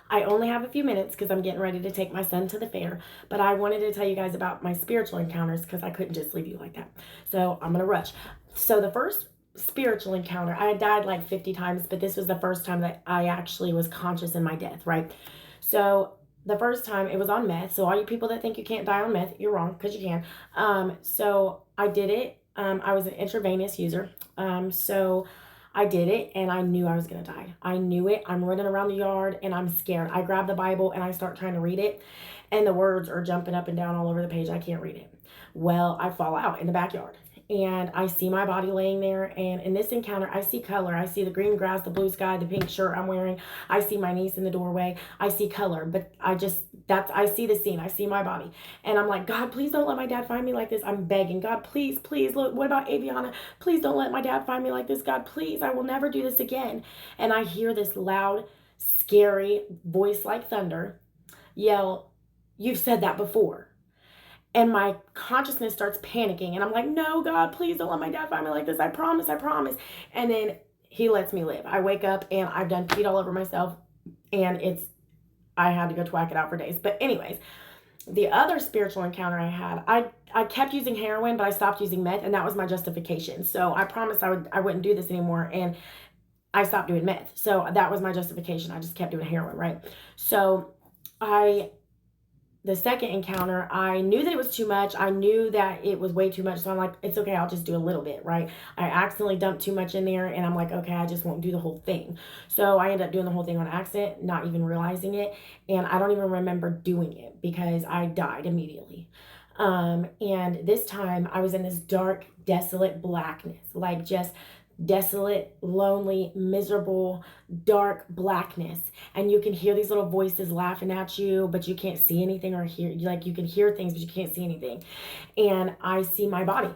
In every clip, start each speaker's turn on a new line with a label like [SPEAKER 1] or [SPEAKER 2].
[SPEAKER 1] I only have a few minutes because I'm getting ready to take my son to the fair, but I wanted to tell you guys about my spiritual encounters because I couldn't just leave you like that. So I'm going to rush. So the first spiritual encounter, I had died like 50 times, but this was the first time that I actually was conscious in my death, right? So the first time it was on meth. So all you people that think you can't die on meth, you're wrong because you can. So I did it. I was an intravenous user. So I did it and I knew I was going to die. I knew it. I'm running around the yard and I'm scared. I grab the Bible and I start trying to read it, and the words are jumping up and down all over the page. I can't read it. Well, I fall out in the backyard and I see my body laying there. And in this encounter, I see color. I see the green grass, the blue sky, the pink shirt I'm wearing. I see my niece in the doorway. I see color, but I see the scene. I see my body. And I'm like, God, please don't let my dad find me like this. I'm begging. God, please, please. Look, what about Aviana? Please don't let my dad find me like this. God, please. I will never do this again. And I hear this loud, scary voice like thunder yell, you've said that before. And my consciousness starts panicking. And I'm like, no, God, please don't let my dad find me like this. I promise, I promise. And then he lets me live. I wake up and I've done peed all over myself. And I had to go twack it out for days. But anyways, the other spiritual encounter I had, I kept using heroin, but I stopped using meth. And that was my justification. So I promised I wouldn't do this anymore. And I stopped doing meth. So that was my justification. I just kept doing heroin, right? So the second encounter, I knew that it was too much. I knew that it was way too much. So I'm like, it's okay. I'll just do a little bit, right? I accidentally dumped too much in there and I'm like, okay, I just won't do the whole thing. So I ended up doing the whole thing on accident, not even realizing it. And I don't even remember doing it because I died immediately. And this time I was in this dark, desolate blackness, like just desolate, lonely, miserable, dark blackness. And you can hear these little voices laughing at you, but you can't see anything or hear, like you can hear things, but you can't see anything. And I see my body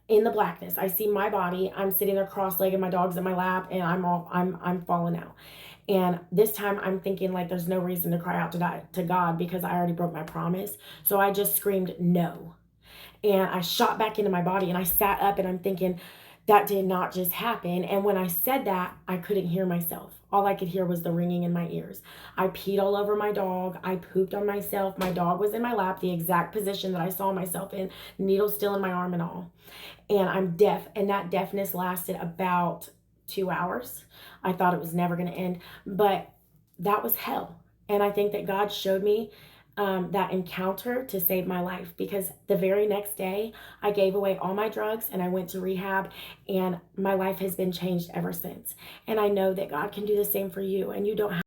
[SPEAKER 1] in the blackness. I see my body. I'm sitting there cross-legged, my dog's in my lap, and I'm falling out. And this time I'm thinking like there's no reason to cry out to God because I already broke my promise. So I just screamed no. And I shot back into my body and I sat up and I'm thinking, that did not just happen. And when I said that, I couldn't hear myself. All I could hear was the ringing in my ears. I peed all over my dog. I pooped on myself. My dog was in my lap, the exact position that I saw myself in, needle still in my arm and all. And I'm deaf. And that deafness lasted about 2 hours. I thought it was never going to end, but that was hell. And I think that God showed me that encounter to save my life, because the very next day I gave away all my drugs and I went to rehab, and my life has been changed ever since. And I know that God can do the same for you, and you don't have